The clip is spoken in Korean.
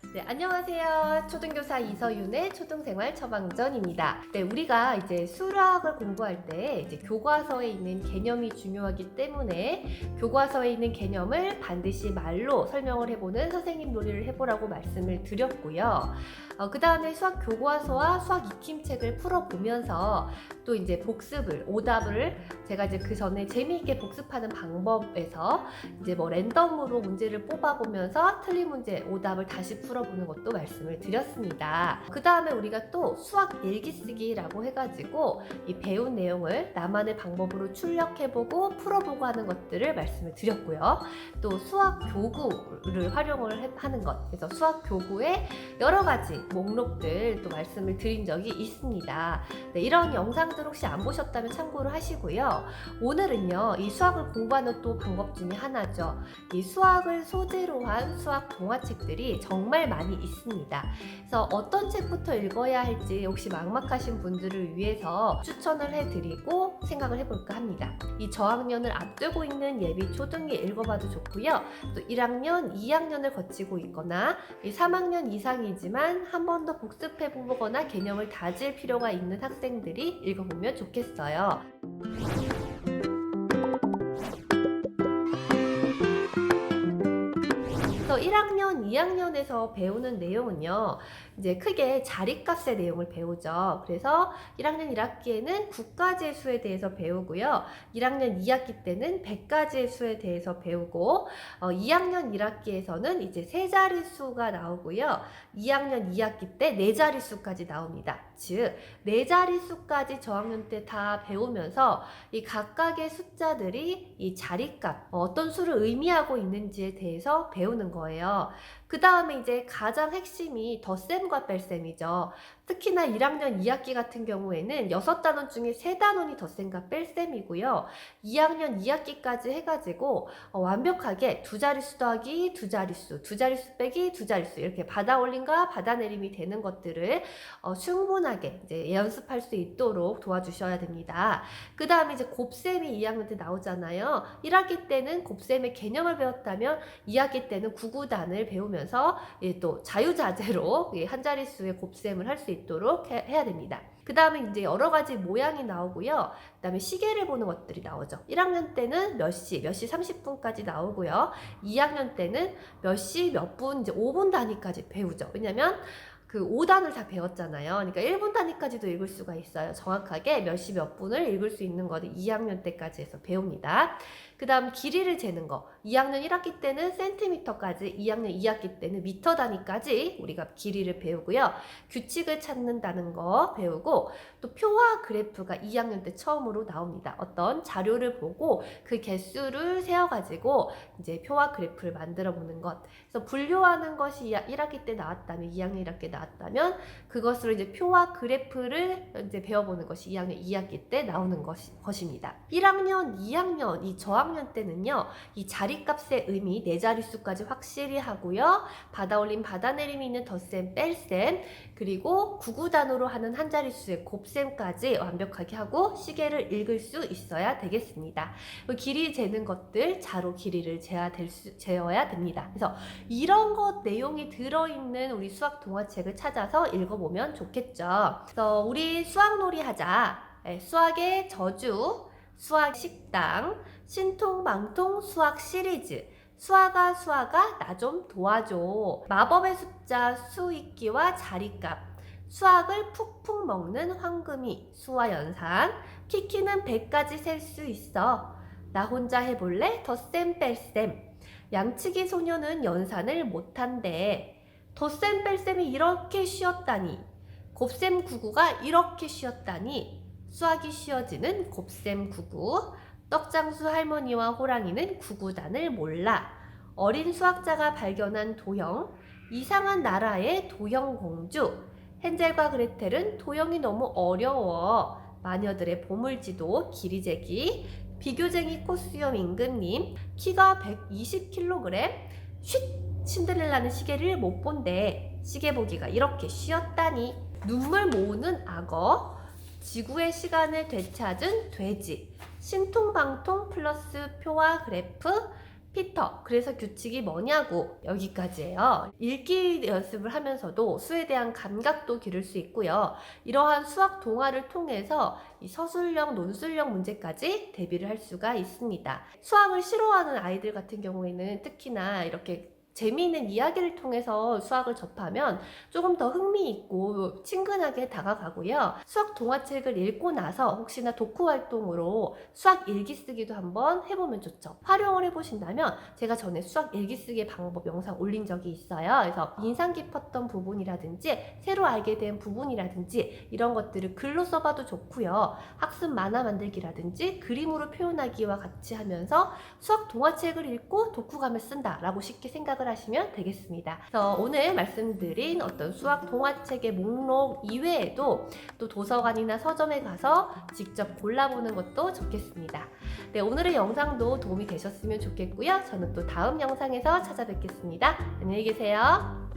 네, 안녕하세요. 초등교사 이서윤의 초등생활 처방전입니다. 네, 우리가 이제 수학을 공부할 때 이제 교과서에 있는 개념이 중요하기 때문에 교과서에 있는 개념을 반드시 말로 설명을 해보는 선생님 놀이를 해보라고 말씀을 드렸고요. 그 다음에 수학 교과서와 수학 익힘책을 풀어보면서 또 이제 복습을, 오답을 제가 이제 그 전에 재미있게 복습하는 방법에서 이제 뭐 랜덤으로 문제를 뽑아보면서 틀린 문제, 오답을 다시 풀어보는 것도 말씀을 드렸습니다. 그 다음에 우리가 또 수학 일기쓰기라고 해가지고 이 배운 내용을 나만의 방법으로 출력해보고 풀어보고 하는 것들을 말씀을 드렸고요. 또 수학 교구를 활용을 하는 것, 그래서 수학 교구에 여러 가지 목록들 또 말씀을 드린 적이 있습니다. 네, 이런 영상들 혹시 안 보셨다면 참고를 하시고요. 오늘은요, 이 수학을 공부하는 또 방법 중에 하나죠. 이 수학을 소재로 한 수학 동화책들이 정말 많이 있습니다. 그래서 어떤 책부터 읽어야 할지 혹시 막막하신 분들을 위해서 추천을 해드리고 생각을 해볼까 합니다. 이 저학년을 앞두고 있는 예비 초등이 읽어봐도 좋고요. 또 1학년, 2학년을 거치고 있거나 이 3학년 이상이지만 한 번 더 복습해보거나 개념을 다질 필요가 있는 학생들이 읽어보면 좋겠어요. 그래서 1학년, 2학년에서 배우는 내용은요, 이제 크게 자리값의 내용을 배우죠. 그래서 1학년 1학기에는 9가지의 수에 대해서 배우고요. 1학년 2학기 때는 100가지의 수에 대해서 배우고, 2학년 1학기에서는 이제 세 자릿수가 나오고요. 2학년 2학기 때 네 자릿수까지 나옵니다. 즉, 네 자릿수까지 저학년 때 다 배우면서 이 각각의 숫자들이 이 자리값, 어떤 수를 의미하고 있는지에 대해서 배우는 거예요. 그 다음에 이제 가장 핵심이 덧셈과 뺄셈이죠. 특히나 1학년 2학기 같은 경우에는 6단원 중에 3단원이 덧셈과 뺄셈이고요. 2학년 2학기까지 해가지고 완벽하게 두 자릿수 더하기 두 자릿수, 두 자릿수 빼기 두 자릿수 이렇게 받아올림과 받아내림이 되는 것들을 충분하게 이제 연습할 수 있도록 도와주셔야 됩니다. 그 다음에 이제 곱셈이 2학년 때 나오잖아요. 1학기 때는 곱셈의 개념을 배웠다면 2학기 때는 구구단을 배우면서 또 자유자재로 한 자릿수의 곱셈을 할 수 있도록 해야 됩니다. 그 다음에 이제 여러 가지 모양이 나오고요. 그 다음에 시계를 보는 것들이 나오죠. 1학년 때는 몇 시 30분까지 나오고요. 2학년 때는 몇 시 몇 분, 이제 5분 단위까지 배우죠. 왜냐면 그 5단을 다 배웠잖아요. 그러니까 1분 단위까지도 읽을 수가 있어요. 정확하게 몇 시 몇 분을 읽을 수 있는 거를 2학년 때까지 해서 배웁니다. 그 다음 길이를 재는 거. 2학년 1학기 때는 센티미터까지, 2학년 2학기 때는 미터 단위까지 우리가 길이를 배우고요. 규칙을 찾는다는 거 배우고, 또 표와 그래프가 2학년 때 처음으로 나옵니다. 어떤 자료를 보고 그 개수를 세어가지고 이제 표와 그래프를 만들어 보는 것. 그래서 분류하는 것이 1학기 때 나왔다면, 2학년 1학기 때 나왔다면 그것으로 이제 표와 그래프를 이제 배워보는 것이 2학년 2학기 때 나오는 것입니다. 1학년, 2학년, 이 저학년 때는요, 이 자리값의 의미 네 자릿수까지 확실히 하고요. 받아올림, 받아내림이 있는 덧셈, 뺄셈, 그리고 구구단으로 하는 한 자릿수의 곱셈까지 완벽하게 하고 시계를 읽을 수 있어야 되겠습니다. 길이 재는 것들, 자로 길이를 재어야 됩니다. 그래서 이런 것 내용이 들어있는 우리 수학 동화책을 찾아서 읽어보면 좋겠죠. 그래서 우리 수학놀이 하자. 수학의 저주, 수학 식당, 신통방통 수학 시리즈, 수아가 나 좀 도와줘, 마법의 숫자 수익기와 자리값, 수학을 푹푹 먹는 황금이, 수아연산, 키키는 100까지 셀 수 있어, 나 혼자 해볼래? 덧셈 뺄셈, 양치기 소녀는 연산을 못한대, 덧셈 뺄셈이 이렇게 쉬웠다니, 곱셈 구구가 이렇게 쉬웠다니, 수학이 쉬워지는 곱셈 구구, 떡장수 할머니와 호랑이는 구구단을 몰라, 어린 수학자가 발견한 도형, 이상한 나라의 도형공주, 헨젤과 그레텔은 도형이 너무 어려워, 마녀들의 보물지도 길이재기, 비교쟁이 코수염 임금님, 키가 120kg, 쉿! 신데렐라는 시계를 못 본대, 시계 보기가 이렇게 쉬웠다니, 눈물 모으는 악어, 지구의 시간을 되찾은 돼지, 신통방통 플러스 표와 그래프, 피터, 그래서 규칙이 뭐냐고 여기까지예요. 읽기 연습을 하면서도 수에 대한 감각도 기를 수 있고요. 이러한 수학 동화를 통해서 이 서술형, 논술형 문제까지 대비를 할 수가 있습니다. 수학을 싫어하는 아이들 같은 경우에는 특히나 이렇게 재미있는 이야기를 통해서 수학을 접하면 조금 더 흥미있고 친근하게 다가가고요. 수학 동화책을 읽고 나서 혹시나 독후 활동으로 수학 일기 쓰기도 한번 해보면 좋죠. 활용을 해보신다면 제가 전에 수학 일기 쓰기 방법 영상 올린 적이 있어요. 그래서 인상 깊었던 부분이라든지 새로 알게 된 부분이라든지 이런 것들을 글로 써봐도 좋고요. 학습 만화 만들기라든지 그림으로 표현하기와 같이 하면서 수학 동화책을 읽고 독후감을 쓴다라고 쉽게 생각을 하시면 되겠습니다. 그래서 오늘 말씀드린 어떤 수학 동화책의 목록 이외에도 또 도서관이나 서점에 가서 직접 골라보는 것도 좋겠습니다. 네, 오늘의 영상도 도움이 되셨으면 좋겠고요. 저는 또 다음 영상에서 찾아뵙겠습니다. 안녕히 계세요.